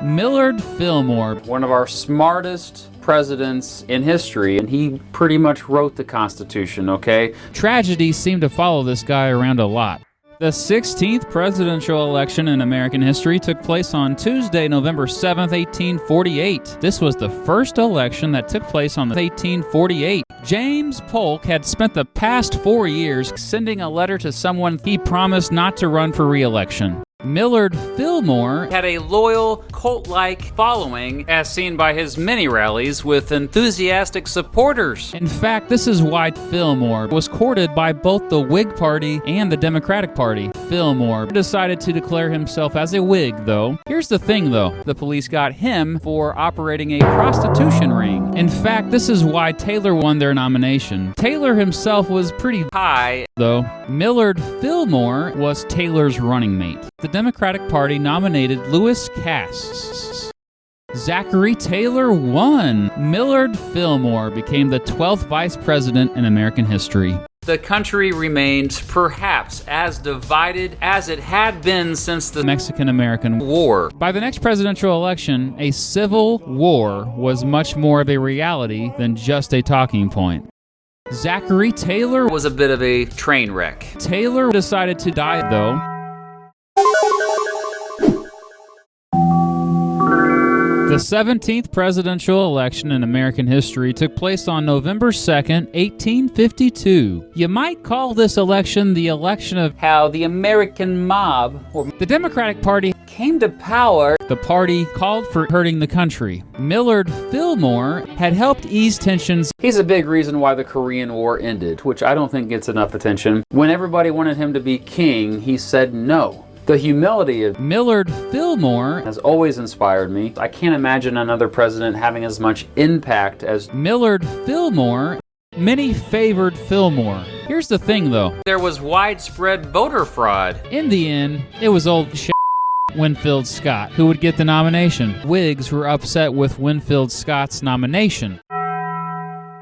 Millard Fillmore, one of our smartest presidents in history, and he pretty much wrote the Constitution, okay? Tragedy seemed to follow this guy around a lot. The 16th presidential election in American history took place on Tuesday, November 7th, 1848. This was the first election that took place on 1848. James Polk had spent the past 4 years sending a letter to someone he promised not to run for re-election. Millard Fillmore had a loyal, cult-like following, as seen by his many rallies with enthusiastic supporters. In fact, this is why Fillmore was courted by both the Whig Party and the Democratic Party. Fillmore decided to declare himself as a Whig, though. Here's the thing, though. The police got him for operating a prostitution ring. In fact, this is why Taylor won their nomination. Taylor himself was pretty high, though. Millard Fillmore was Taylor's running mate. The Democratic Party nominated Lewis Cass. Zachary Taylor won. Millard Fillmore became the 12th vice president in American history. The country remained perhaps as divided as it had been since the Mexican-American War. By the next presidential election, a civil war was much more of a reality than just a talking point. Zachary Taylor was a bit of a train wreck. Taylor decided to die, though. The 17th presidential election in American history took place on November 2nd, 1852. You might call this election the election of how the American mob, or the Democratic Party, came to power. The party called for hurting the country. Millard Fillmore had helped ease tensions. He's a big reason why the Korean War ended, which I don't think gets enough attention. When everybody wanted him to be king, he said no. The humility of Millard Fillmore has always inspired me. I can't imagine another president having as much impact as Millard Fillmore. Many favored Fillmore. Here's the thing, though. There was widespread voter fraud. In the end, it was old Winfield Scott who would get the nomination. Whigs were upset with Winfield Scott's nomination.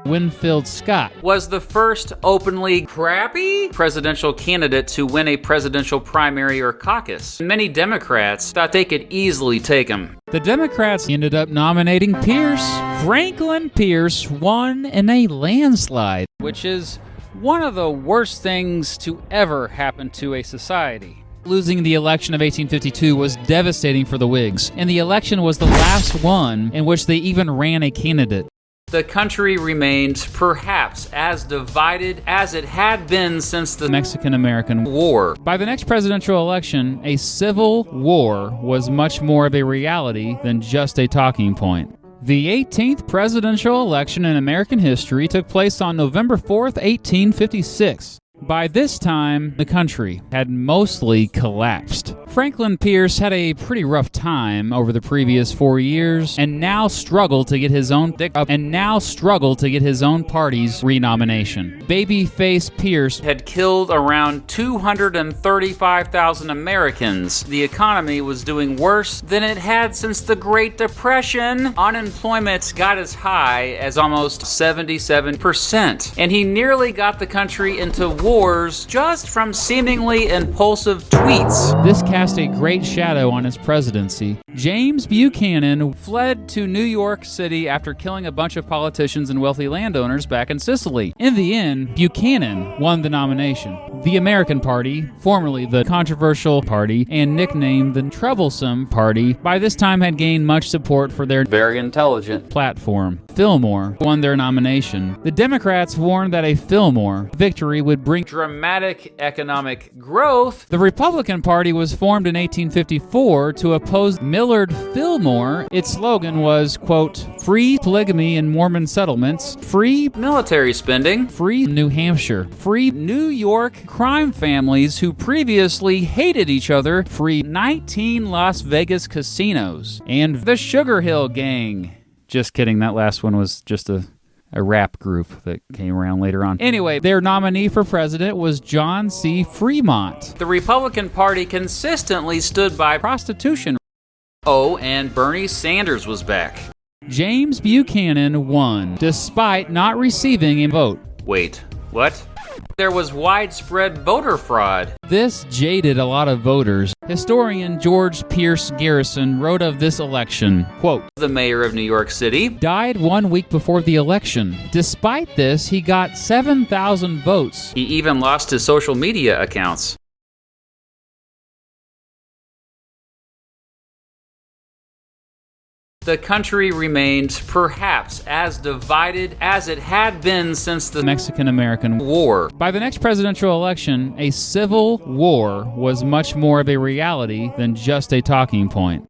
Winfield Scott was the first openly crappy presidential candidate to win a presidential primary or caucus. Many Democrats thought they could easily take him. The Democrats ended up nominating Pierce. Franklin Pierce won in a landslide, which is one of the worst things to ever happen to a society. Losing the election of 1852 was devastating for the Whigs, and the election was the last one in which they even ran a candidate. The country remained perhaps as divided as it had been since the Mexican-American War. By the next presidential election, a civil war was much more of a reality than just a talking point. The 18th presidential election in American history took place on November 4th, 1856. By this time, the country had mostly collapsed. Franklin Pierce had a pretty rough time over the previous 4 years and now struggled to get his own party's renomination. Babyface Pierce had killed around 235,000 Americans. The economy was doing worse than it had since the Great Depression. Unemployment got as high as almost 77%, and he nearly got the country into wars just from seemingly impulsive tweets. This cast a great shadow on his presidency. James Buchanan fled to New York City after killing a bunch of politicians and wealthy landowners back in Sicily. In the end, Buchanan won the nomination. The American Party, formerly the Controversial Party and nicknamed the Troublesome Party, by this time had gained much support for their very intelligent platform. Fillmore won their nomination. The Democrats warned that a Fillmore victory would bring dramatic economic growth. The Republican Party was formed in 1854 to oppose Millard Fillmore. Its slogan was, quote, free polygamy in Mormon settlements, free military spending, free New Hampshire, free New York crime families who previously hated each other, free 19 Las Vegas casinos, and the Sugar Hill Gang. Just kidding, that last one was just a rap group that came around later on. Anyway, their nominee for president was John C. Fremont. The Republican Party consistently stood by prostitution. Oh, and Bernie Sanders was back. James Buchanan won, despite not receiving a vote. Wait, what? There was widespread voter fraud. This jaded a lot of voters. Historian George Pierce Garrison wrote of this election, quote, The mayor of New York City died 1 week before the election. Despite this, he got 7,000 votes. He even lost his social media accounts. The country remained perhaps as divided as it had been since the Mexican-American War. By the next presidential election, a civil war was much more of a reality than just a talking point.